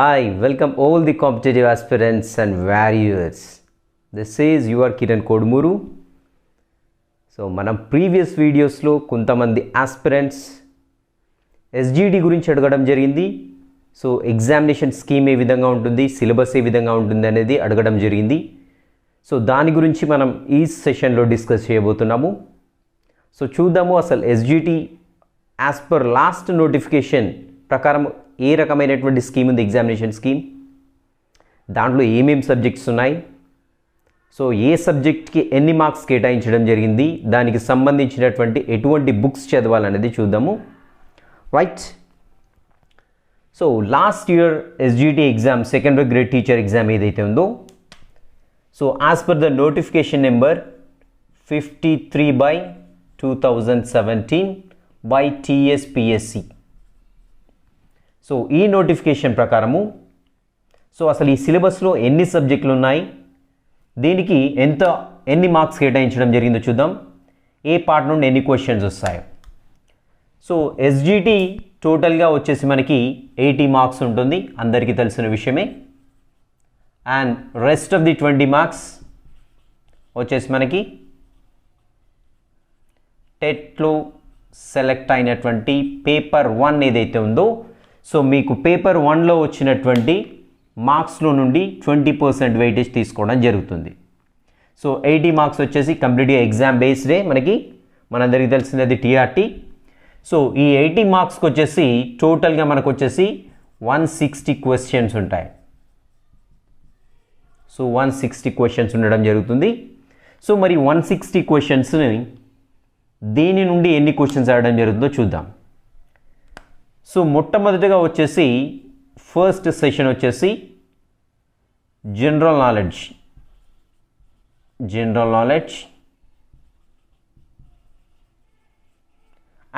Hi, welcome all the competitive aspirants and warriors. This is your Kiran Kodmuru. So, మనం previous వీడియోస్లో కొంతమంది aspirants SGT గురించి అడగడం జరిగింది. సో ఎగ్జామినేషన్ స్కీమ్ ఏ విధంగా ఉంటుంది, సిలబస్ ఏ విధంగా ఉంటుంది అనేది అడగడం జరిగింది. సో దాని గురించి మనం ఈ సెషన్లో డిస్కస్ చేయబోతున్నాము. సో చూద్దాము అసలు SGT as per last notification ప్రకారం ఏ రకమైనటువంటి స్కీమ్ ఉంది, ఎగ్జామినేషన్ స్కీమ్, దాంట్లో ఏమేమి సబ్జెక్ట్స్ ఉన్నాయి, సో ఏ సబ్జెక్ట్కి ఎన్ని మార్క్స్ కేటాయించడం జరిగింది, దానికి సంబంధించినటువంటి ఎటువంటి బుక్స్ చదవాలనేది చూద్దాము. Right. So last year SGT exam secondary grade teacher exam ఏదైతే ఉందో, so as per the notification number 53/2017 by TSPSC. So ఈ నోటిఫికేషన్ ప్రకారము సో అసలు ఈ సిలబస్లో ఎన్ని సబ్జెక్టులు ఉన్నాయి, దీనికి ఎన్ని మార్క్స్ కేటాయించడం జరిగిందో చూద్దాం, ఏ పార్ట్ నుండి ఎన్ని క్వశ్చన్స్ వస్తాయో. సో ఎస్జిటి టోటల్గా వచ్చేసి మనకి 80 మార్క్స్ ఉంటుంది, అందరికీ తెలిసిన విషయమే. And rest of the 20 marks వచ్చేసి మనకి టెట్లో సెలెక్ట్ అయినటువంటి పేపర్ 1 ఏదైతే ఉందో, సో మీకు పేపర్ 1లో వచ్చినటువంటి మార్క్స్లో నుండి 20% వెయిటేజ్ తీసుకోవడం జరుగుతుంది. సో 80 మార్క్స్ వచ్చేసి కంప్లీట్గా ఎగ్జామ్ బేస్డే, మనందరికీ తెలిసినది టీఆర్టీ. సో ఈ 80 మార్క్స్కి వచ్చేసి టోటల్గా మనకు వచ్చేసి 160 క్వశ్చన్స్ ఉంటాయి. సో 160 క్వశ్చన్స్ ఉండడం జరుగుతుంది. సో మరి 160 క్వశ్చన్స్ని దేని నుండి ఎన్ని క్వశ్చన్స్ అడగడం జరుగుతుందో చూద్దాం. సో మొట్టమొదటిగా వచ్చేసి ఫస్ట్ సెషన్ వచ్చేసి general knowledge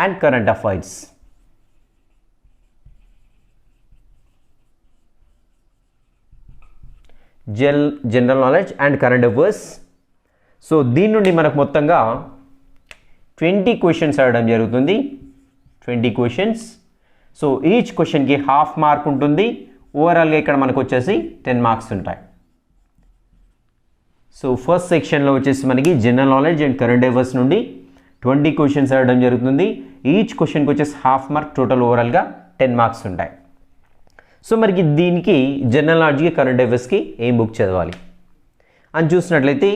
and current affairs. General knowledge and current affairs. So దీని నుండి మనకు మొత్తంగా 20 క్వశ్చన్స్ అడగడం జరుగుతుంది. 20 క్వశ్చన్స్. సో ఈచ్ క్వశ్చన్కి హాఫ్ మార్క్ ఉంటుంది. ఓవరాల్గా ఇక్కడ మనకు వచ్చేసి 10 మార్క్స్ ఉంటాయి. సో ఫస్ట్ సెక్షన్లో వచ్చేసి మనకి general knowledge and current affairs నుండి 20 క్వశ్చన్స్ అడగడం జరుగుతుంది. ఈచ్ క్వశ్చన్కి వచ్చేసి హాఫ్ మార్క్, టోటల్ ఓవరాల్గా 10 మార్క్స్ ఉంటాయి. సో మనకి దీనికి జనరల్ నాలెడ్జ్కి కరెంట్ అఫైర్స్కి ఏం బుక్ చదవాలి అని చూసినట్లయితే,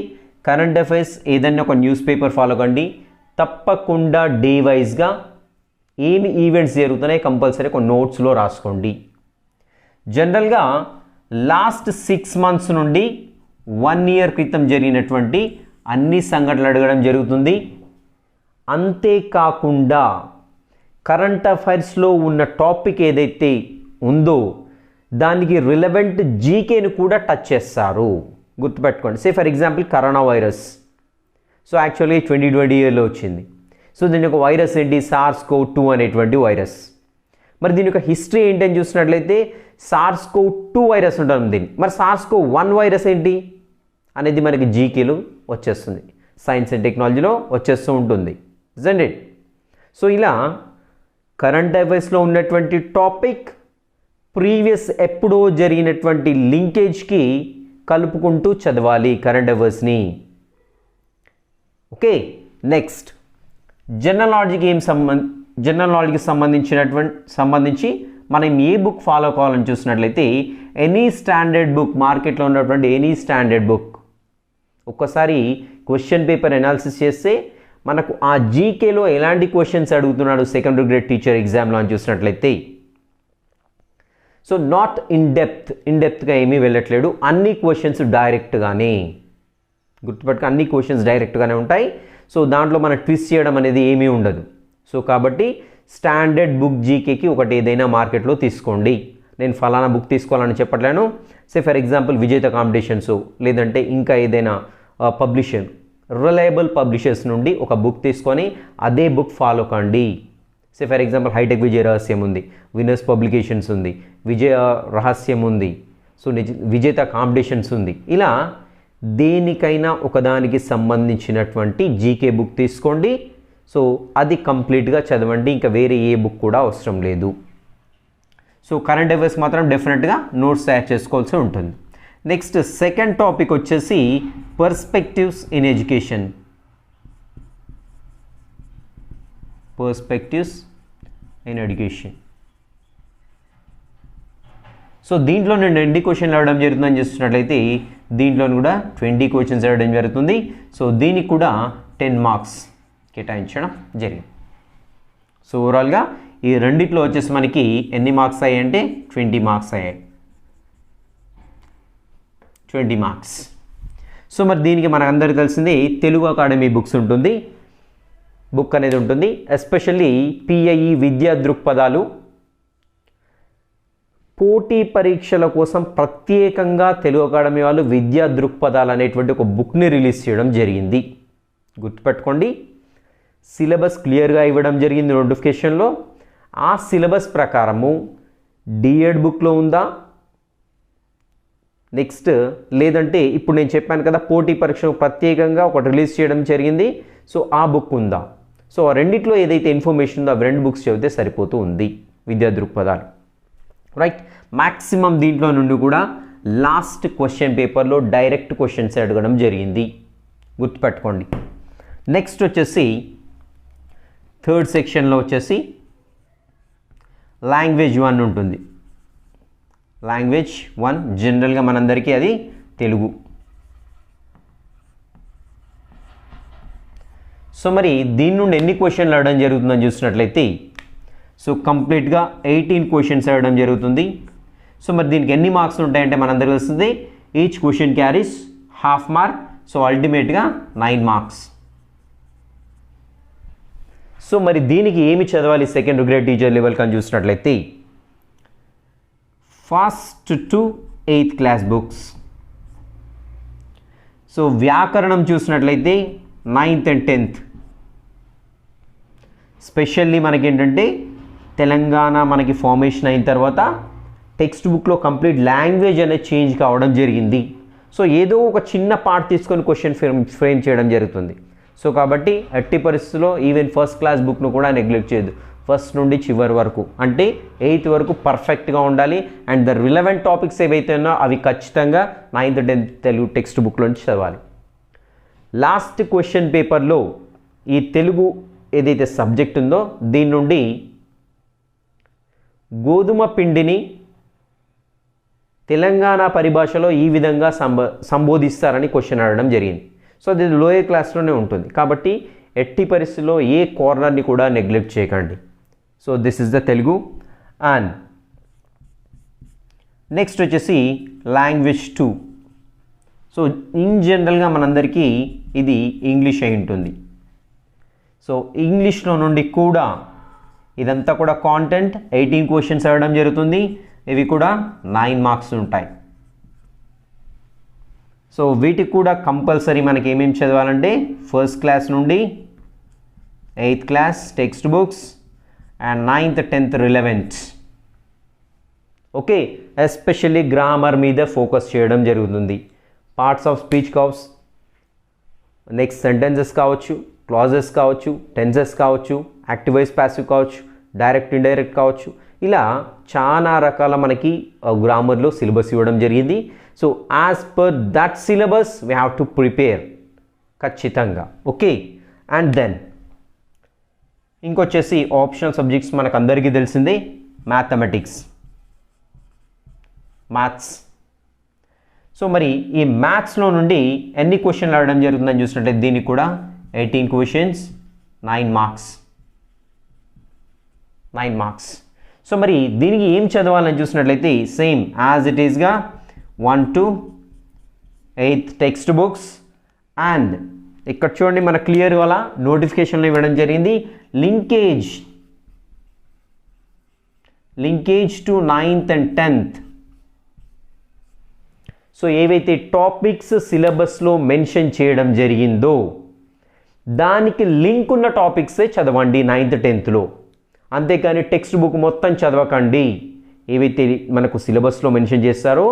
కరెంట్ అఫైర్స్ ఏదైనా ఒక న్యూస్ పేపర్ ఫాలో కండి. తప్పకుండా డే వైజ్గా ఏమి ఈవెంట్స్ జరుగుతున్నాయి కంపల్సరీ ఒక నోట్స్లో రాసుకోండి. జనరల్గా లాస్ట్ 6 మంత్స్ నుండి 1 ఇయర్ క్రితం జరిగినటువంటి అన్ని సంఘటనలు అడగడం జరుగుతుంది. అంతేకాకుండా కరెంట్ అఫైర్స్లో ఉన్న టాపిక్ ఏదైతే ఉందో దానికి రిలవెంట్ జీకేను కూడా టచ్ చేస్తారు, గుర్తుపెట్టుకోండి. Say for example corona virus. So actually 2020 ఇయర్లో వచ్చింది. సో దీని యొక్క వైరస్ ఏంటి, SARS-CoV-2 అనేటువంటి వైరస్. మరి దీని యొక్క హిస్టరీ ఏంటని చూసినట్లయితే SARS-CoV-2 వైరస్ ఉంటుంది దీన్ని. మరి SARS-CoV-1 వైరస్ ఏంటి అనేది మనకి జీకేలో వచ్చేస్తుంది, సైన్స్ అండ్ టెక్నాలజీలో వచ్చేస్తూ ఉంటుంది, ఇజంట్ ఇట్? సో ఇలా కరెంట్ అఫైర్స్లో ఉన్నటువంటి టాపిక్ ప్రీవియస్ ఎప్పుడో జరిగినటువంటి లింకేజ్కి కలుపుకుంటూ చదవాలి కరెంట్ అఫైర్స్ని. ఓకే. నెక్స్ట్ జనరల్ నాలెడ్జ్కి సంబంధించి మనం ఏ బుక్ ఫాలో కావాలని చూసినట్లయితే ఎనీ స్టాండర్డ్ బుక్, మార్కెట్లో ఉన్నటువంటి ఎనీ స్టాండర్డ్ బుక్. ఒక్కసారి క్వశ్చన్ పేపర్ అనాలిసిస్ చేస్తే మనకు ఆ జీకేలో ఎలాంటి క్వశ్చన్స్ అడుగుతున్నాడు సెకండరీ గ్రేడ్ టీచర్ ఎగ్జామ్లో అని చూసినట్లయితే, సో నాట్ ఇన్డెప్త్గా ఏమీ వెళ్ళట్లేడు, అన్ని క్వశ్చన్స్ డైరెక్ట్గానే, గుర్తుపెట్టుకో అన్ని క్వశ్చన్స్ డైరెక్ట్గానే ఉంటాయి. సో దాంట్లో మనం ట్విస్ట్ చేయడం అనేది ఏమీ ఉండదు. సో కాబట్టి స్టాండర్డ్ బుక్ జీకేకి ఒకటి ఏదైనా మార్కెట్లో తీసుకోండి. నేను ఫలానా బుక్ తీసుకోవాలని చెప్పట్లేను. సే ఫర్ ఎగ్జాంపుల్ విజేత కాంపిటీషన్స్, లేదంటే ఇంకా ఏదైనా పబ్లిషర్, రిలయబుల్ పబ్లిషర్స్ నుండి ఒక బుక్ తీసుకొని అదే బుక్ ఫాలో కండి. సే ఫర్ ఎగ్జాంపుల్ హైటెక్ విజయ రహస్యం ఉంది, వినర్స్ పబ్లికేషన్స్ ఉంది, విజయ రహస్యం ఉంది, సో విజేత కాంపిటీషన్స్ ఉంది. ఇలా దేనికైనా ఒకదానికి సంబంధించినటువంటి జీకే బుక్ తీసుకోండి. సో అది కంప్లీట్గా చదవండి, ఇంకా వేరే ఏ బుక్ కూడా అవసరం లేదు. సో కరెంట్ అఫైర్స్ మాత్రం డెఫినెట్గా నోట్స్ తయారు చేసుకోవాల్సి ఉంటుంది. నెక్స్ట్ సెకండ్ టాపిక్ వచ్చేసి perspectives in education. Perspectives in education. So దీంట్లో నేను 20 క్వశ్చన్లు అడగడం జరుగుతుందని చూస్తున్నట్లయితే దీంట్లో కూడా 20 క్వశ్చన్స్ అడగడం జరుగుతుంది. సో దీనికి కూడా 10 మార్క్స్ కేటాయించడం జరిగింది. సో ఓవరాల్గా ఈ రెండిట్లో వచ్చేసి మనకి ఎన్ని మార్క్స్ అయ్యాయి అంటే 20 మార్క్స్ అయ్యాయి. 20 మార్క్స్. సో మరి దీనికి మనకందరికీ తెలిసింది తెలుగు అకాడమీ బుక్స్ ఉంటుంది, బుక్ అనేది ఉంటుంది. ఎస్పెషల్లీ పిఐఈ విద్యా దృక్పథాలు, పోటీ పరీక్షల కోసం ప్రత్యేకంగా తెలుగు అకాడమీ వాళ్ళు విద్యా దృక్పథాలు అనేటువంటి ఒక బుక్ని రిలీజ్ చేయడం జరిగింది. గుర్తుపెట్టుకోండి, సిలబస్ క్లియర్గా ఇవ్వడం జరిగింది నోటిఫికేషన్లో. ఆ సిలబస్ ప్రకారము డిఎడ్ బుక్లో ఉందా, నెక్స్ట్ లేదంటే ఇప్పుడు నేను చెప్పాను కదా పోటీ పరీక్షకు ప్రత్యేకంగా ఒకటి రిలీజ్ చేయడం జరిగింది, సో ఆ బుక్ ఉందా. సో ఆ రెండిట్లో ఏదైతే ఇన్ఫర్మేషన్ ఉందో ఆ రెండు బుక్స్ చదివితే సరిపోతూ ఉంది విద్యా దృక్పథాలు. రైట్, మ్యాక్సిమం దీంట్లో నుండి కూడా లాస్ట్ క్వశ్చన్ పేపర్లో డైరెక్ట్ క్వశ్చన్స్ అడగడం జరిగింది, గుర్తుపెట్టుకోండి. నెక్స్ట్ వచ్చేసి థర్డ్ సెక్షన్లో వచ్చేసి లాంగ్వేజ్ 1 ఉంటుంది. లాంగ్వేజ్ 1 జనరల్గా మనందరికీ అది తెలుగు. సో మరి దీని నుండి ఎన్ని క్వశ్చన్లు అడగడం జరుగుతుందని చూసినట్లయితే సో కంప్లీట్గా 18 క్వశ్చన్స్ అడగడం జరుగుతుంది. సో మరి దీనికి ఎన్ని మార్క్స్ ఉంటాయంటే మనందరికీ వస్తుంది each question carries half mark, so అల్టిమేట్గా 9 మార్క్స్. సో మరి దీనికి ఏమి చదవాలి సెకండ్ గ్రేడ్ టీచర్ లెవెల్ కానీ చూసినట్లయితే first to 8th class books. So వ్యాకరణం చూసినట్లయితే 9th and 10th. స్పెషల్లీ మనకేంటంటే తెలంగాణ మనకి ఫార్మేషన్ అయిన తర్వాత టెక్స్ట్ బుక్లో కంప్లీట్ లాంగ్వేజ్ అనేది చేంజ్ కావడం జరిగింది. సో ఏదో ఒక చిన్న పార్ట్ తీసుకొని క్వశ్చన్ ఫ్రేమ్ చేయడం జరుగుతుంది. సో కాబట్టి ఎట్టి పరిస్థితుల్లో ఈవెన్ ఫస్ట్ క్లాస్ బుక్ను కూడా నెగ్లెక్ట్ చేయదు. ఫస్ట్ నుండి చివరి వరకు అంటే 8th వరకు పర్ఫెక్ట్గా ఉండాలి. అండ్ ద రిలవెంట్ టాపిక్స్ ఏవైతే ఉన్నాయో అవి ఖచ్చితంగా 9th 10th తెలుగు టెక్స్ట్ బుక్లో నుంచి చదవాలి. లాస్ట్ క్వశ్చన్ పేపర్లో ఈ తెలుగు ఏదైతే సబ్జెక్ట్ ఉందో దీని నుండి గోధుమ పిండిని తెలంగాణ పరిభాషలో ఈ విధంగా సంబోధిస్తారని క్వశ్చన్ అడగడం జరిగింది. సో అది లోయర్ క్లాస్లోనే ఉంటుంది కాబట్టి ఎట్టి పరిస్థితుల్లో ఏ కార్నర్ని కూడా నెగ్లెక్ట్ చేయకండి. So this is the Telugu. And next వచ్చేసి లాంగ్వేజ్ 2. సో ఇన్ జనరల్గా మనందరికీ ఇది ఇంగ్లీష్ అయి ఉంటుంది. సో ఇంగ్లీష్లో నుండి కూడా ఇదంతా కూడా కాంటెంట్ 18 క్వశ్చన్స్ అడగడం జరుగుతుంది. ఇవి కూడా 9 మార్క్స్ ఉంటాయి. సో వీటికి కూడా కంపల్సరీ మనకి ఏమేమి చదవాలంటే ఫస్ట్ క్లాస్ నుండి 8th క్లాస్ టెక్స్ట్ బుక్స్ అండ్ 9th 10th relevant. Okay, especially grammar మీద ఫోకస్ చేయడం జరుగుతుంది. పార్ట్స్ ఆఫ్ స్పీచ్ కావచ్చు, నెక్స్ట్ సెంటెన్సెస్ కావచ్చు, క్లాజెస్ కావచ్చు, టెన్సెస్ కావచ్చు, యాక్టివ్ వాయిస్ ప్యాసివ్ కావచ్చు, డైరెక్ట్ ఇండైరెక్ట్ కావచ్చు, ఇలా చాలా రకాల మనకి గ్రామర్లో సిలబస్ ఇవ్వడం జరిగింది. So as per that syllabus we have to prepare ఖచ్చితంగా. ఓకే, అండ్ దెన్ ఇంకొచ్చేసి ఆప్షనల్ సబ్జెక్ట్స్ మనకు అందరికీ తెలిసిందే మ్యాథమెటిక్స్, మ్యాథ్స్. సో మరి ఈ మ్యాథ్స్లో నుండి ఎన్ని క్వశ్చన్లు అడగడం జరుగుతుందని చూసినట్లయితే దీనికి కూడా 18 క్వశ్చన్స్ 9 మార్క్స్. 9 మార్క్స్. సో మరి దీనికి ఏం చదవాలని చూసినట్లయితే సేమ్ యాజ్ ఇట్ ఈస్గా 1 to 8th టెక్స్ట్ బుక్స్. అండ్ ఇక్కడ చూడండి మన క్లియర్ వల్ల నోటిఫికేషన్లో ఇవ్వడం జరిగింది linkage to 9th and 10th. So ఏవైతే టాపిక్స్ సిలబస్లో మెన్షన్ చేయడం జరిగిందో దానికి లింక్ ఉన్న టాపిక్సే చదవండి 9th 10thలో. అంతేకాని టెక్స్ట్ బుక్ మొత్తం చదవకండి. ఏవైతే మనకు సిలబస్లో మెన్షన్ చేస్తారో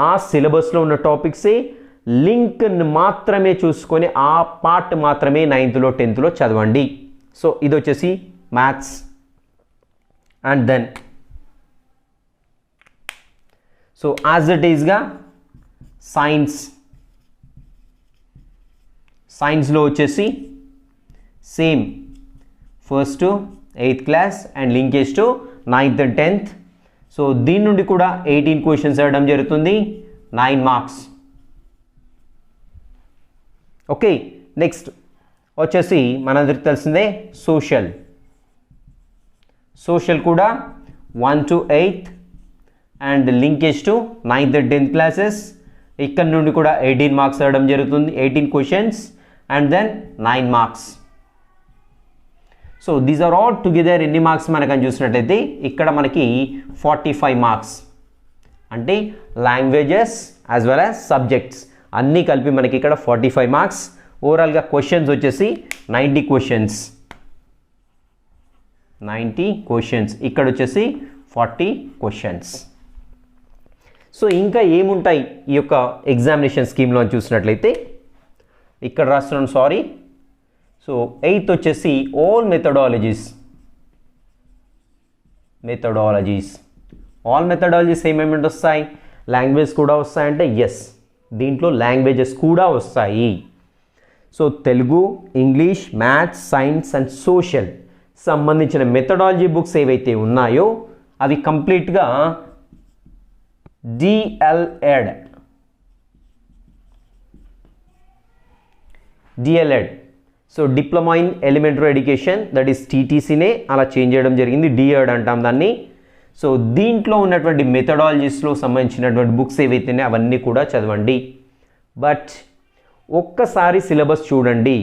ఆ సిలబస్లో ఉన్న టాపిక్సే లింక్ మాత్రమే చూసుకొని ఆ పార్ట్ మాత్రమే 9th 10thలో చదవండి. సో ఇది వచ్చేసి maths. And then so as it ఈస్గా సైన్స్లో వచ్చేసి same first to 8th class and linkage to 9th and 10th. So దీని నుండి కూడా 18 క్వశ్చన్స్ ఇవ్వడం జరుగుతుంది, 9 మార్క్స్. ఓకే, నెక్స్ట్ వచ్చేసి మనందరికి తెలిసిందే సోషల్ కూడా 1 to 8th and linkage to 9th and 10th classes. ఇక్కడ నుండి కూడా 18 మార్క్స్ ఇవ్వడం జరుగుతుంది, 18 questions and then 9 marks. So these are all together ఎన్ని మార్క్స్ మనకని చూసినట్లయితే ఇక్కడ మనకి 45 మార్క్స్. అంటే languages as well as subjects అన్నీ కలిపి మనకి ఇక్కడ 45 మార్క్స్. ఓవరాల్గా క్వశ్చన్స్ వచ్చేసి 90 క్వశ్చన్స్, ఇక్కడ వచ్చేసి 40 క్వశ్చన్స్. సో ఇంకా ఏముంటాయి ఈ యొక్క ఎగ్జామినేషన్ స్కీమ్లో అని చూసినట్లయితే ఇక్కడ రాస్తున్నాను, సారీ. సో 8th వచ్చేసి ఆల్ మెథడాలజీస్ ఏమేమి వస్తాయి, లాంగ్వేజ్ కూడా వస్తాయంటే ఎస్, దీంట్లో లాంగ్వేజెస్ కూడా వస్తాయి. So Telugu, English, maths, science and social సంబంధించిన మెథడాలజీ బుక్స్ ఏవైతే ఉన్నాయో అవి కంప్లీట్గా DElEd. So diploma in elementary education, that is టీటీసీనే అలా చేంజ్ చేయడం జరిగింది, డిఎడ్ అంటాం దాన్ని. సో దీంట్లో ఉన్నటువంటి మెథడాలజీస్లో సంబంధించినటువంటి బుక్స్ ఏవైతే అవన్నీ కూడా చదవండి. బట్ ఒక్కసారి సిలబస్ చూడండి.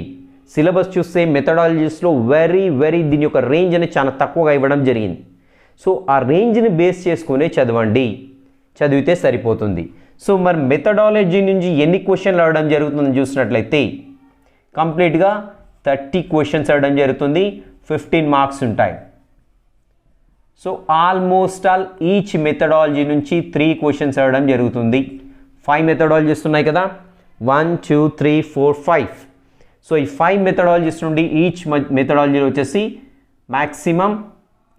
సిలబస్ చూస్తే మెథడాలజీస్లో వెరీ దీని యొక్క రేంజ్ అనేది చాలా తక్కువగా ఇవ్వడం జరిగింది. సో ఆ రేంజ్ని బేస్ చేసుకునే చదివితే సరిపోతుంది. సో మరి మెథడాలజీ నుంచి ఎన్ని క్వశ్చన్లు అడగడం జరుగుతుందని చూసినట్లయితే కంప్లీట్గా 30 క్వశ్చన్స్ అడగడం జరుగుతుంది, 15 మార్క్స్ ఉంటాయి. So almost all each methodology నుంచి 3 క్వశ్చన్స్ అడగడం జరుగుతుంది. 5 మెథడాలజీస్ ఉన్నాయి కదా, 1 2 3 4 5. సో ఈ 5 మెథడాలజీస్ నుండి ఈచ్ మెథడాలజీలో వచ్చేసి మ్యాక్సిమం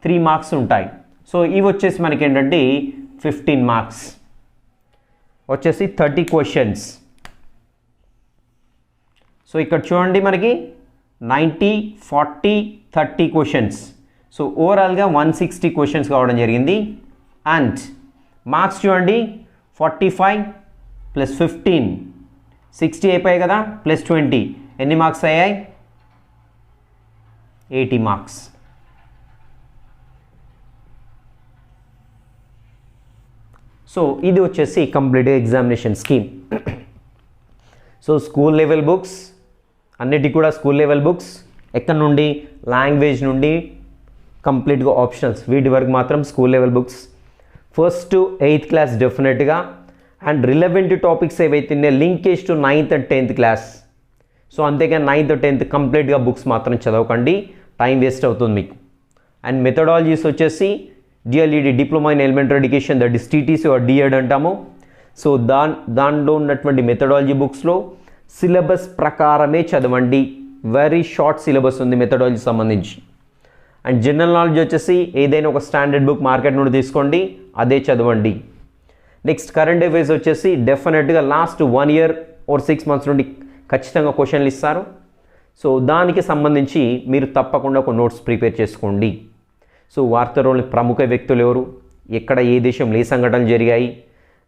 3 మార్క్స్ ఉంటాయి. సో ఇవి వచ్చేసి మనకి ఏంటంటే 15 మార్క్స్ వచ్చేసి 30 క్వశ్చన్స్. సో ఇక్కడ చూడండి మనకి 90 40 30 క్వశ్చన్స్. సో ఓవరాల్గా 160 క్వశ్చన్స్ కావడం జరిగింది. అండ్ మార్క్స్ చూడండి 45 + 15 60 అయిపోయాయి కదా, +20 ఎన్ని మార్క్స్ అయ్యాయి, 80 మార్క్స్. సో ఇది వచ్చేసి complete examination scheme. So school level books అన్నిటి కూడా స్కూల్ లెవెల్ బుక్స్, ఎక్కడ నుండి లాంగ్వేజ్ నుండి కంప్లీట్గా ఆప్షనల్స్, వీటి వరకు మాత్రం school level books. First to 8th class డెఫినెట్గా, అండ్ రిలవెంట్ టాపిక్స్ ఏవైతే linkage to 9th and 10th class. So అంతేకాని 9th or 10th కంప్లీట్గా బుక్స్ మాత్రం చదవకండి, టైం వేస్ట్ అవుతుంది మీకు. అండ్ మెథడాలజీస్ వచ్చేసి DLED, diploma in elementary education, that is TTC or DEd అంటాము. సో దానిలో ఉన్నటువంటి మెథడాలజీ బుక్స్లో సిలబస్ ప్రకారమే చదవండి. వెరీ షార్ట్ సిలబస్ ఉంది మెథడాలజీ సంబంధించి. అండ్ జనరల్ నాలెడ్జ్ వచ్చేసి ఏదైనా ఒక స్టాండర్డ్ బుక్ మార్కెట్ నుండి తీసుకోండి, అదే చదవండి. నెక్స్ట్ కరెంట్ అఫైర్స్ వచ్చేసి డెఫినెట్గా లాస్ట్ 1 year or 6 months నుండి ఖచ్చితంగా క్వశ్చన్లు ఇస్తారు. సో దానికి సంబంధించి మీరు తప్పకుండా ఒక నోట్స్ ప్రిపేర్ చేసుకోండి. సో వార్తల్లోని ప్రముఖ వ్యక్తులు ఎవరు, ఎక్కడ ఏ దేశంలో ఏ సంఘటనలు జరిగాయి,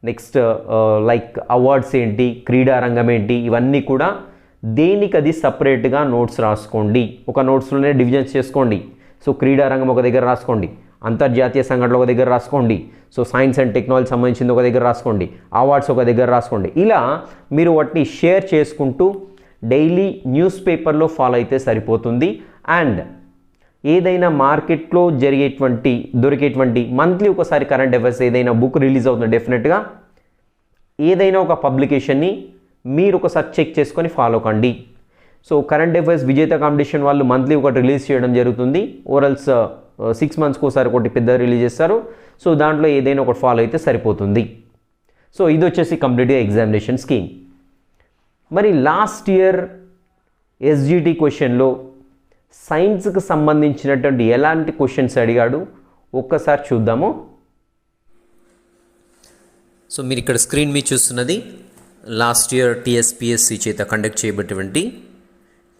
నెక్స్ట్ లైక్ అవార్డ్స్ ఏంటి, క్రీడా రంగం ఏంటి, ఇవన్నీ కూడా దేనికి అది సపరేట్గా నోట్స్ రాసుకోండి. ఒక నోట్స్లోనే డివిజన్స్ చేసుకోండి. సో క్రీడా రంగం ఒక దగ్గర రాసుకోండి, అంతర్జాతీయ సంఘటనలు ఒక దగ్గర రాసుకోండి, సో సైన్స్ అండ్ టెక్నాలజీ సంబంధించింది ఒక దగ్గర రాసుకోండి, అవార్డ్స్ ఒక దగ్గర రాసుకోండి. ఇలా మీరు వాటిని షేర్ చేసుకుంటూ డైలీ న్యూస్ పేపర్లో ఫాలో అయితే సరిపోతుంది. అండ్ ఏదైనా మార్కెట్లో దొరికేటువంటి మంత్లీ ఒకసారి కరెంట్ అఫైర్స్ ఏదైనా బుక్ రిలీజ్ అవుతుంది, డెఫినెట్గా ఏదైనా ఒక పబ్లికేషన్ని మీరు ఒకసారి చెక్ చేసుకొని ఫాలో కండి. సో కరెంట్ అఫైర్స్ విజేత కాంపిటీషన్ వాళ్ళు మంత్లీ ఒకటి రిలీజ్ చేయడం జరుగుతుంది, ఓరల్స్ 6 monthsకి ఒకసారి ఒకటి పెద్ద రిలీజ్ చేస్తారు. సో దాంట్లో ఏదైనా ఒకటి ఫాలో అయితే సరిపోతుంది. సో ఇది వచ్చేసి కంప్లీట్గా ఎగ్జామినేషన్ స్కీమ్. మరి లాస్ట్ ఇయర్ ఎస్జిటి క్వశ్చన్లో సైన్స్కి సంబంధించినటువంటి ఎలాంటి క్వశ్చన్స్ అడిగాడు ఒక్కసారి చూద్దాము. సో మీరు ఇక్కడ స్క్రీన్ మీద చూస్తున్నది లాస్ట్ ఇయర్ టీఎస్పీఎస్సీ చేత కండక్ట్ చేయబడినటువంటి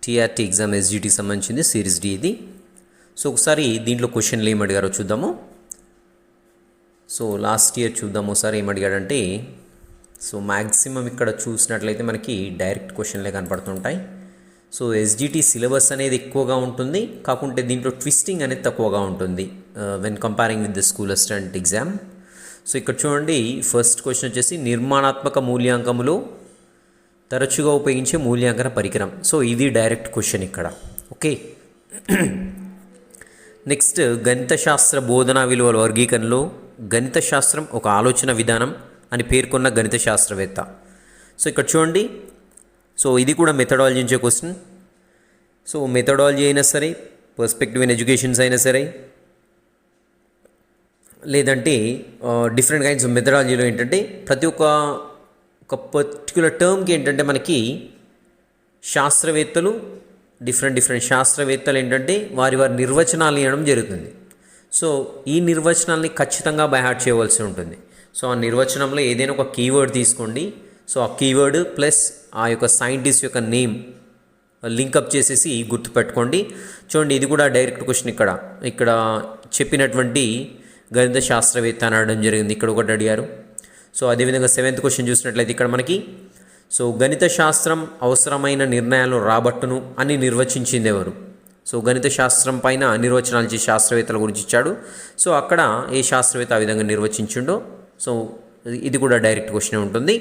టీఆర్టీ ఎగ్జామ్ ఎస్జిటి సంబంధించింది సిరీస్ డి ఇది. సో ఒకసారి దీంట్లో క్వశ్చన్లు ఏమి అడిగారో చూద్దాము. సో లాస్ట్ ఇయర్ చూద్దాము ఒకసారి ఏం అడిగాడంటే, సో మ్యాక్సిమం ఇక్కడ చూసినట్లయితే మనకి డైరెక్ట్ క్వశ్చన్లే కనపడుతుంటాయి. సో ఎస్జిటి సిలబస్ అనేది ఎక్కువగా ఉంటుంది, కాకుంటే దీంట్లో ట్విస్టింగ్ అనేది తక్కువగా ఉంటుంది when comparing with the school assistant exam. So ఇక్కడ చూడండి, ఫస్ట్ క్వశ్చన్ వచ్చేసి నిర్మాణాత్మక మూల్యాంకములో తరచుగా ఉపయోగించే మూల్యాంకన పరికరం. సో ఇది డైరెక్ట్ క్వశ్చన్ ఇక్కడ. ఓకే, నెక్స్ట్ గణిత శాస్త్ర బోధనా విలువల వర్గీకరణలో గణిత శాస్త్రం ఒక ఆలోచన విధానం అని పేర్కొన్న గణిత శాస్త్రవేత్త. సో ఇక్కడ చూడండి, సో ఇది కూడా మెథడాలజీ నుంచే క్వశ్చన్. సో మెథడాలజీ అయినా సరే, పర్స్పెక్టివ్ ఇన్ ఎడ్యుకేషన్స్ అయినా సరే, లేదంటే డిఫరెంట్ కైండ్స్ ఆఫ్ మెథడాలజీలో ఏంటంటే ప్రతి ఒక పర్టికులర్ టర్మ్కి ఏంటంటే మనకి శాస్త్రవేత్తలు డిఫరెంట్ శాస్త్రవేత్తలు ఏంటంటే వారి నిర్వచనాలు ఇవ్వడం జరుగుతుంది. సో ఈ నిర్వచనాల్ని ఖచ్చితంగా బైహార్ట్ చేయవలసి ఉంటుంది. సో ఆ నిర్వచనంలో ఏదైనా ఒక కీవర్డ్ తీసుకోండి. సో ఆ కీవర్డ్ ప్లస్ ఆ యొక్క సైంటిస్ట్ యొక్క నేమ్ లింకప్ చేసేసి గుర్తుపెట్టుకోండి. చూడండి, ఇది కూడా డైరెక్ట్ క్వశ్చన్. ఇక్కడ చెప్పినటువంటి గణిత శాస్త్రవేత్త అనడం జరిగింది, ఇక్కడ ఒకటి అడిగారు. సో అదేవిధంగా 7th క్వశ్చన్ చూసినట్లయితే ఇక్కడ మనకి, సో గణిత శాస్త్రం అవసరమైన నిర్ణయాలు రాబట్టును అని నిర్వచించింది ఎవరు? సో గణిత శాస్త్రం పైన నిర్వచనాలు ఇచ్చే శాస్త్రవేత్తల గురించి ఇచ్చాడు. సో అక్కడ ఏ శాస్త్రవేత్త ఆ విధంగా నిర్వచించిండో. సో ఇది కూడా డైరెక్ట్ క్వశ్చన్ ఉంటుంది.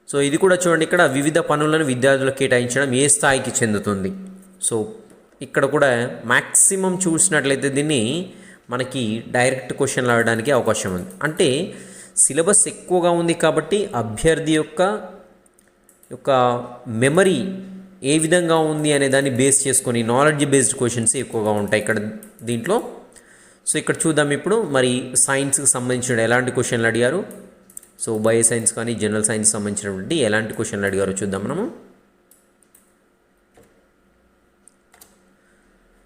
సో ఇది కూడా చూడండి, ఇక్కడ వివిధ పనులను విద్యార్థులకు కేటాయించడం ఏ స్థాయికి చెందుతుంది? సో ఇక్కడ కూడా మ్యాక్సిమం చూసినట్లయితే దీన్ని మనకి డైరెక్ట్ క్వశ్చన్లు అడగడానికి అవకాశం ఉంది. అంటే సిలబస్ ఎక్కువగా ఉంది కాబట్టి అభ్యర్థి యొక్క మెమరీ ఏ విధంగా ఉంది అనే దాన్ని బేస్ చేసుకొని నాలెడ్జ్ బేస్డ్ క్వశ్చన్స్ ఎక్కువగా ఉంటాయి ఇక్కడ దీంట్లో. సో ఇక్కడ చూద్దాం ఇప్పుడు మరి సైన్స్కి సంబంధించిన ఎలాంటి క్వశ్చన్లు అడిగారు. సో బయో సైన్స్ కానీ జనరల్ సైన్స్ సంబంధించినటువంటి ఎలాంటి క్వశ్చన్లు అడిగారో చూద్దాం మనము.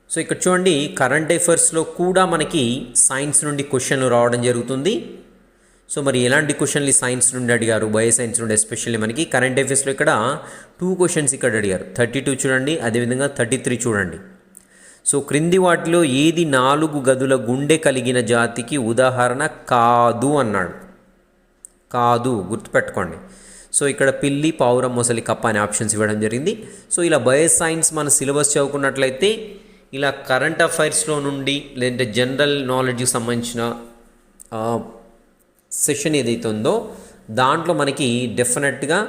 సో ఇక్కడ చూడండి, కరెంట్ అఫైర్స్లో కూడా మనకి సైన్స్ నుండి క్వశ్చన్లు రావడం జరుగుతుంది. సో మరి ఎలాంటి క్వశ్చన్లు సైన్స్ నుండి అడిగారు, బయో సైన్స్ నుండి ఎస్పెషల్లీ మనకి కరెంట్ అఫైర్స్లో ఇక్కడ 2 క్వశ్చన్స్ ఇక్కడ అడిగారు. 32 చూడండి, అదేవిధంగా 33 చూడండి. సో క్రింది వాటిలో ఏది 4 గదుల గుండె కలిగిన జాతికి ఉదాహరణ కాదు అన్నాడు. కాదు, గుర్తుపెట్టుకోండి. సో ఇక్కడ పిల్లి, పావురం, మొసలి, కప్ప అనే ఆప్షన్స్ ఇవ్వడం జరిగింది. సో ఇలా బయో సైన్స్ మన సిలబస్ చదువుకున్నట్లయితే ఇలా కరెంట్ అఫైర్స్లో నుండి లేదంటే జనరల్ నాలెడ్జ్కి సంబంధించిన సెషన్ ఏదైతే ఉందో దాంట్లో మనకి డెఫినెట్గా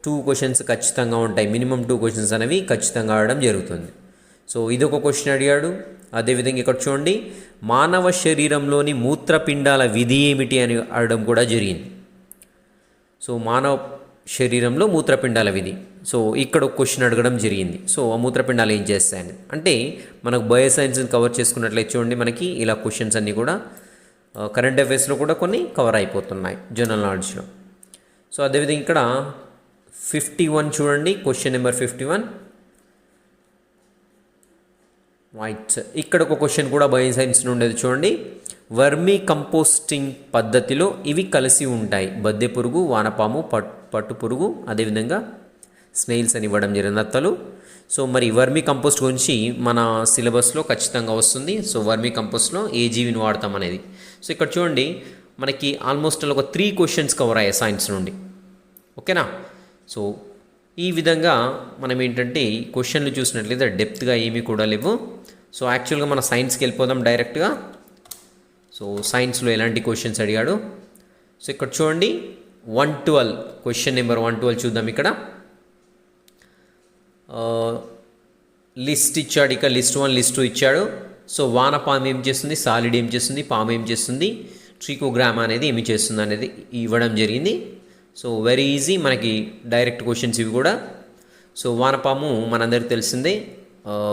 2 క్వశ్చన్స్ ఖచ్చితంగా ఉంటాయి. మినిమం 2 క్వశ్చన్స్ అనేవి ఖచ్చితంగా అడగడం జరుగుతుంది. సో ఇదొక క్వశ్చన్ అడిగాడు. అదేవిధంగా ఇక్కడ చూడండి, మానవ శరీరంలోని మూత్రపిండాల విధి ఏమిటి అని అడగడం కూడా జరిగింది. సో మానవ శరీరంలో మూత్రపిండాల విధి. సో ఇక్కడ ఒక క్వశ్చన్ అడగడం జరిగింది. సో ఆ మూత్రపిండాలు ఏం చేస్తాయని, అంటే మనకు బయో సైన్స్ని కవర్ చేసుకున్నట్లయితే చూడండి, మనకి ఇలా క్వశ్చన్స్ అన్నీ కూడా కరెంట్ అఫైర్స్లో కూడా కొన్ని కవర్ అయిపోతున్నాయి జనరల్ నాలెడ్జ్లో. సో అదేవిధంగా ఇక్కడ 51 చూడండి, క్వశ్చన్ నెంబర్ 51 రైట్. ఇక్కడ ఒక క్వశ్చన్ కూడా బయో సైన్స్ నుండి చూడండి, వర్మీ కంపోస్టింగ్ పద్ధతిలో ఇవి కలిసి ఉంటాయి: బద్దె పురుగు, వానపాము, పట్టు పురుగు, అదేవిధంగా స్నేల్స్ అని ఇవ్వడం జరిగిన నత్తలు. సో మరి వర్మీ కంపోస్ట్ గురించి మన సిలబస్లో ఖచ్చితంగా వస్తుంది. సో వర్మీ కంపోస్ట్లో ఏ జీవిని వాడతాం అనేది. సో ఇక్కడ చూడండి, మనకి ఆల్మోస్ట్ ఒక 3 క్వశ్చన్స్ కవర్ అయ్యాయి సైన్స్ నుండి. ఓకేనా? సో ఈ విధంగా మనం ఏంటంటే క్వశ్చన్లు చూసినట్లయితే డెప్త్గా ఏమీ కూడా లేవు. సో యాక్చువల్గా మన సైన్స్కి వెళ్ళిపోదాం డైరెక్ట్గా. సో సైన్స్లో ఎలాంటి క్వశ్చన్స్ అడిగాడు. సో ఇక్కడ చూడండి, 112 క్వశ్చన్ నెంబర్ 112 చూద్దాం. ఇక్కడ లిస్ట్ ఇచ్చాడు. ఇక లిస్ట్ 1 లిస్ట్ 2 ఇచ్చాడు. సో వానపాము ఏం చేస్తుంది, సాలిడ్ ఏం చేస్తుంది, పాము ఏం చేస్తుంది, ట్రికోగ్రామ్ అనేది ఏమి చేస్తుంది అనేది ఇవ్వడం జరిగింది. సో వెరీ ఈజీ, మనకి డైరెక్ట్ క్వశ్చన్స్ ఇవి కూడా. సో వానపాము మనందరికీ తెలిసిందే,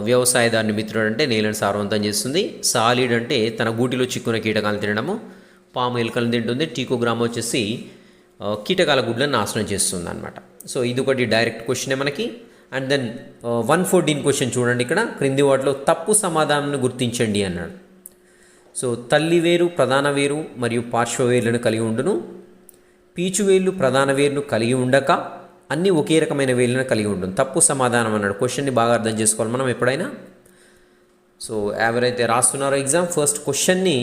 వ్యవసాయదారుని మిత్రుడు అంటే నేలను సారవంతం చేస్తుంది. సాలిడ్ అంటే తన గూటిలో చిక్కున్న కీటకాలు తినడము. పాము ఎలుకలను తింటుంది. ట్రికోగ్రామ్ వచ్చేసి కీటకాల గుడ్లను నాశనం చేస్తుంది అనమాట. సో ఇది ఒకటి డైరెక్ట్ క్వశ్చనే మనకి. అండ్ దెన్ 114 క్వశ్చన్ చూడండి, ఇక్కడ క్రింది వాటిలో తప్పు సమాధానాన్ని గుర్తించండి అన్నాడు. సో తల్లి వేరు ప్రధాన వేరు మరియు పార్శ్వ వేర్లను కలిగి ఉండును, పీచు వేళ్ళు ప్రధాన వేరును కలిగి ఉండక అన్నీ ఒకే రకమైన వేళ్ళను కలిగి ఉంటుంది. తప్పు సమాధానం అన్నాడు. క్వశ్చన్ని బాగా అర్థం చేసుకోవాలి మనం ఎప్పుడైనా. సో ఎవరైతే రాస్తున్నారో ఎగ్జామ్ ఫస్ట్ క్వశ్చన్ని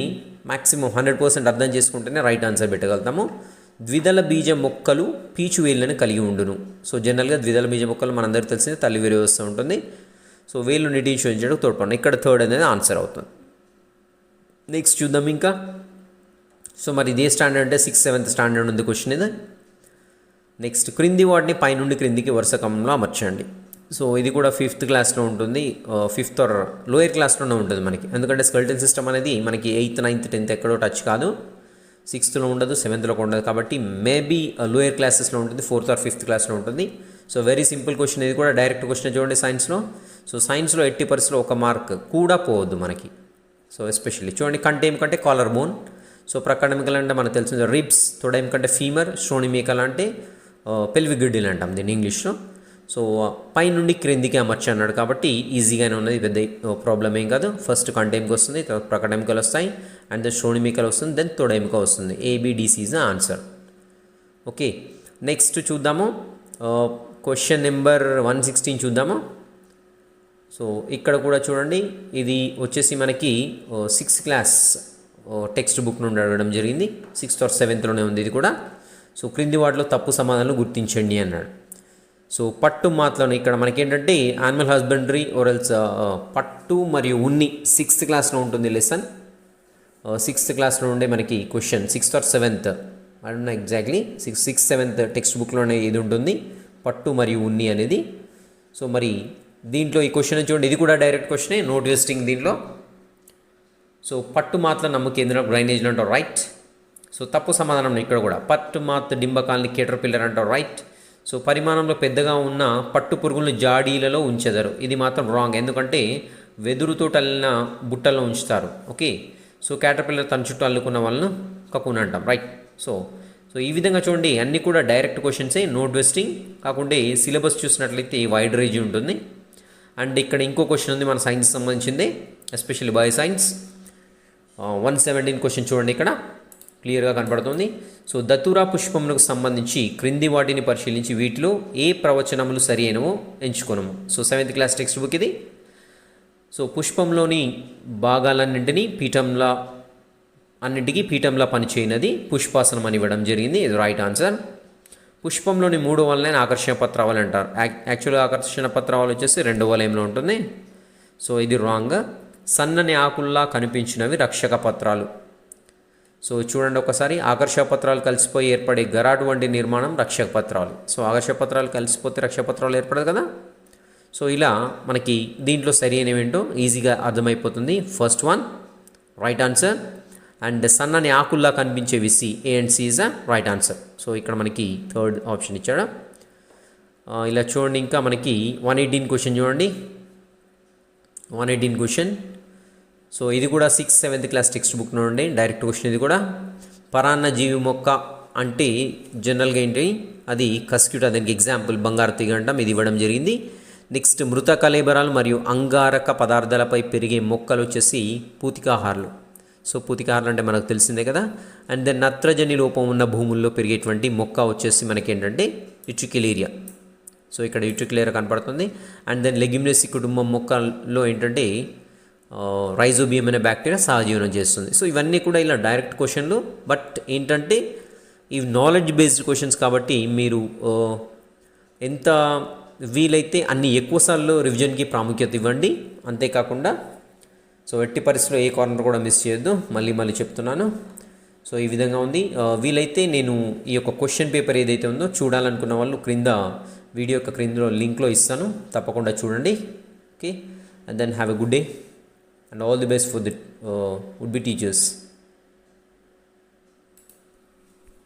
మ్యాక్సిమం 100% అర్థం చేసుకుంటేనే రైట్ ఆన్సర్ పెట్టగలుగుతాము. ద్విదళ బీజ మొక్కలు పీచు వేళ్ళను కలిగి ఉండును. సో జనరల్గా ద్విదళ బీజ మొక్కలు మనందరికీ తెలిసింది తల్లి వేరు వ్యవస్థ ఉంటుంది. సో వేళ్ళు నీటిని శోధించడానికి తోడ్పడి ఇక్కడ థర్డ్ అనేది ఆన్సర్ అవుతుంది. నెక్స్ట్ చూద్దాం ఇంకా. సో మరి ఇదే స్టాండర్డ్ అంటే 6th 7th స్టాండర్డ్ ఉంది క్వశ్చన్ ఇది. నెక్స్ట్ క్రింది వాటిని పైనుండి క్రిందికి వరుస క్రమంలో అమర్చండి. సో ఇది కూడా 5th క్లాస్లో ఉంటుంది, 5th ఆర్ లోయర్ క్లాస్లోనే ఉంటుంది మనకి. ఎందుకంటే స్కెల్టన్ సిస్టమ్ అనేది మనకి 8th 9th 10th ఎక్కడో టచ్ కాదు, 6thలో ఉండదు, 7thలో ఉండదు. కాబట్టి మేబీ లోయర్ క్లాసెస్లో ఉంటుంది, 4th ఆర్ 5th క్లాస్లో ఉంటుంది. సో వెరీ సింపుల్ క్వశ్చన్ ఇది కూడా, డైరెక్ట్ క్వశ్చన్ చూడండి సైన్స్లో. సో సైన్స్లో 80% 1 మార్క్ కూడా పోవద్దు మనకి. సో ఎస్పెషల్లీ చూడండి, కంటే ఏమికంటే కాలర్ బోన్. సో ప్రకడమికల్ అంటే మనకు తెలిసింది రిబ్స్, తోడ ఏమికంటే ఫీమర్, శ్రోణిమేకల్ అంటే పెల్విక్ గిడ్డిల్ అంటాం దీన్ని ఇంగ్లీష్లో. సో పై నుండి క్రిందికి అమర్చి అన్నాడు కాబట్టి ఈజీగానే ఉన్నది, పెద్ద ప్రాబ్లం ఏం కాదు. ఫస్ట్ కంటెంకి వస్తుంది, తర్వాత ప్రకటమికలు వస్తాయి, అండ్ దెన్ శ్రోణిమికలు వస్తుంది, దెన్ తొడెమిక వస్తుంది. ABDC is the answer. Okay, next చూద్దాము క్వశ్చన్ నెంబర్ 116 చూద్దాము. సో ఇక్కడ కూడా చూడండి, ఇది వచ్చేసి మనకి 6th క్లాస్ టెక్స్ట్ బుక్ నుండి అడగడం జరిగింది. 6th or 7thలోనే ఉంది ఇది కూడా. సో క్రింది వాటిలో తప్పు సమాధానాలు గుర్తించండి అన్నాడు. సో పట్టు మాత్రలో ఇక్కడ మనకి ఏంటంటే యానిమల్ హస్బెండరీ ఓరల్స్ పట్టు మరియు ఉన్ని 6th క్లాస్లో ఉంటుంది లెసన్. 6th క్లాస్లో ఉండే మనకి question 6th or 7th I don't know exactly 6th 7th text బుక్లోనే ఇది ఉంటుంది, పట్టు మరియు ఉన్ని అనేది. సో మరి దీంట్లో ఈ క్వశ్చన్ చూడండి, ఇది కూడా డైరెక్ట్ క్వశ్చనే, నో ట్విస్టింగ్ దీంట్లో. సో పట్టు మాత్ర నమ్ము కేంద్రం గ్రైనేజ్లో అంటారు రైట్. సో తప్పు సమాధానం ఇక్కడ కూడా పట్టు మాత్ డింబకాల్ని కేటర్ పిల్లర్ అంటారు రైట్. సో పరిమాణంలో పెద్దగా ఉన్న పట్టు పురుగులను జాడీలలో ఉంచెదరు, ఇది మాత్రం రాంగ్. ఎందుకంటే వెదురుతో అల్లిన బుట్టల్లో ఉంచుతారు. ఓకే, సో క్యాటర్పిల్లర్ తన చుట్టూ అల్లుకున్న వాళ్ళను కకున్ అంటాం రైట్. సో ఈ విధంగా చూడండి, అన్నీ కూడా డైరెక్ట్ క్వశ్చన్సే, నో ట్విస్టింగ్. కాకుంటే సిలబస్ చూసినట్లయితే వైడ్ రేంజ్ ఉంటుంది. అండ్ ఇక్కడ ఇంకో క్వశ్చన్ ఉంది మన సైన్స్ సంబంధించింది, ఎస్పెషల్లీ బయో సైన్స్. 117 క్వశ్చన్ చూడండి, ఇక్కడ క్లియర్గా కనపడుతుంది. సో దతురా పుష్పములకు సంబంధించి క్రింది వాటిని పరిశీలించి వీటిలో ఏ ప్రవచనములు సరి అయినవో ఎంచుకోనము. So 7th class text book ఇది. సో పుష్పంలోని భాగాలన్నింటినీ పీఠంలా పనిచేయనది పుష్పాసనం అని ఇవ్వడం జరిగింది, ఇది రైట్ ఆన్సర్. పుష్పంలోని 3వ వలన ఆకర్షణ పత్రావళి అంటారు. యాక్చువల్గా ఆకర్షణ పత్రావళి వచ్చేసి 2వ వలయంలో ఉంటుంది. సో ఇది రాంగ్. సన్నని ఆకుల్లా కనిపించినవి రక్షక పత్రాలు. సో చూడండి ఒకసారి, ఆకర్షక పత్రాలు కలిసిపోయి ఏర్పడే గరాటు వంటి నిర్మాణం రక్షక పత్రాలు. సో ఆకర్షక పత్రాలు కలిసిపోతే రక్షక పత్రాలు ఏర్పడదు కదా. సో ఇలా మనకి దీంట్లో సరి అయినవేంటో ఈజీగా అర్థమైపోతుంది. First one right answer. And సన్నని ఆకుల్లా కనిపించేవి C, A and C is a right answer. So ఇక్కడ మనకి థర్డ్ ఆప్షన్ ఇచ్చాడు. ఇలా చూడండి, ఇంకా మనకి 118 క్వశ్చన్ చూడండి. 118 క్వశ్చన్. సో ఇది కూడా 6th 7th class text book నుండి డైరెక్ట్ క్వశ్చన్ ఇది కూడా. పరాన్న జీవి మొక్క అంటే జనరల్గా ఏంటి, అది కస్క్యూటా, దానికి ఎగ్జాంపుల్ బంగారు తీగ అంటాం, ఇది ఇవ్వడం జరిగింది. నెక్స్ట్ మృత కళేబరాలు మరియు అంగారక పదార్థాలపై పెరిగే మొక్కలు వచ్చేసి పూతికాహారాలు. సో పూతికాహారాలు అంటే మనకు తెలిసిందే కదా. అండ్ దెన్ నత్రజని లోపం ఉన్న భూముల్లో పెరిగేటువంటి మొక్క వచ్చేసి మనకి ఏంటంటే యుట్రిక్యులేరియా. సో ఇక్కడ యుట్రిక్యులేరియా కనపడుతుంది. అండ్ దెన్ లెగ్యుమినేసి కుటుంబం మొక్కల్లో ఏంటంటే రైజోబియం అనే బ్యాక్టీరియా సహజీవనం చేస్తుంది. సో ఇవన్నీ కూడా ఇలా డైరెక్ట్ క్వశ్చన్లు, బట్ ఏంటంటే ఇవి నాలెడ్జ్ బేస్డ్ క్వశ్చన్స్ కాబట్టి మీరు ఎంత వీలైతే అన్ని ఎక్కువ సార్లు రివిజన్కి ప్రాముఖ్యత ఇవ్వండి. అంతేకాకుండా సో ఎట్టి పరిస్థితుల్లో ఏ కార్నర్ కూడా మిస్ చేయొద్దు, మళ్ళీ చెప్తున్నాను. సో ఈ విధంగా ఉంది. వీలైతే నేను ఈ యొక్క క్వశ్చన్ పేపర్ ఏదైతే ఉందో చూడాలనుకున్న వాళ్ళు క్రింద వీడియో యొక్క క్రింద లింక్లో ఇస్తాను, తప్పకుండా చూడండి. Okay, and then have a good day and all the best for the would-be teachers.